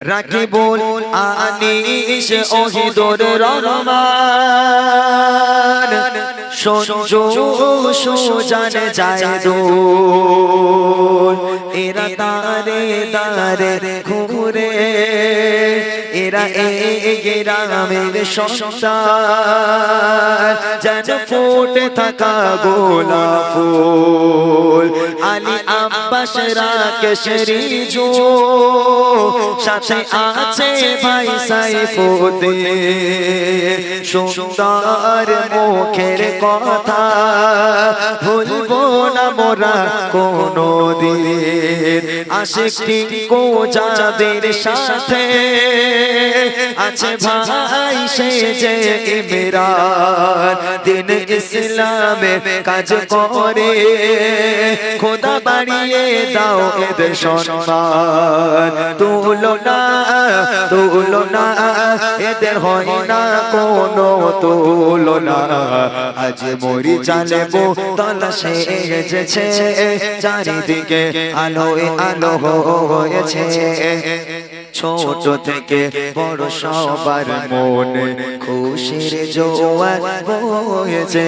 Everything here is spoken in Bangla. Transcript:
রাকিবুল আনিস ওহিদুর রহমান সঞ্জু সুজান জায়দুল এরা দারে দারে ঘুরে এরা গ্রামের সন্তান যেন ফুটে থাকা গোলাপ ফুল আলী আব্বাস রাকেশ রিজু সাথে আছে ভাই সাইফুদ্দিন সুন্দর মুখের কথা ভুলবো না মোরা কোনদিন আশিক টিঙ্কু যাদের সাথে আছে ভাই সে যে ইমরান দিন ইসলামে কাজ করে খোদা বাড়িয়ে দাও এদের সম্মান তুলনা এদের হয় না কোনো তুলনা আজ মরি জানবো তলাশে এসেছে চারিদিকে আলোয় আলো হয়েছে ছোট থেকে বড় সবার মনে খুশির জোয়ার বয়েছে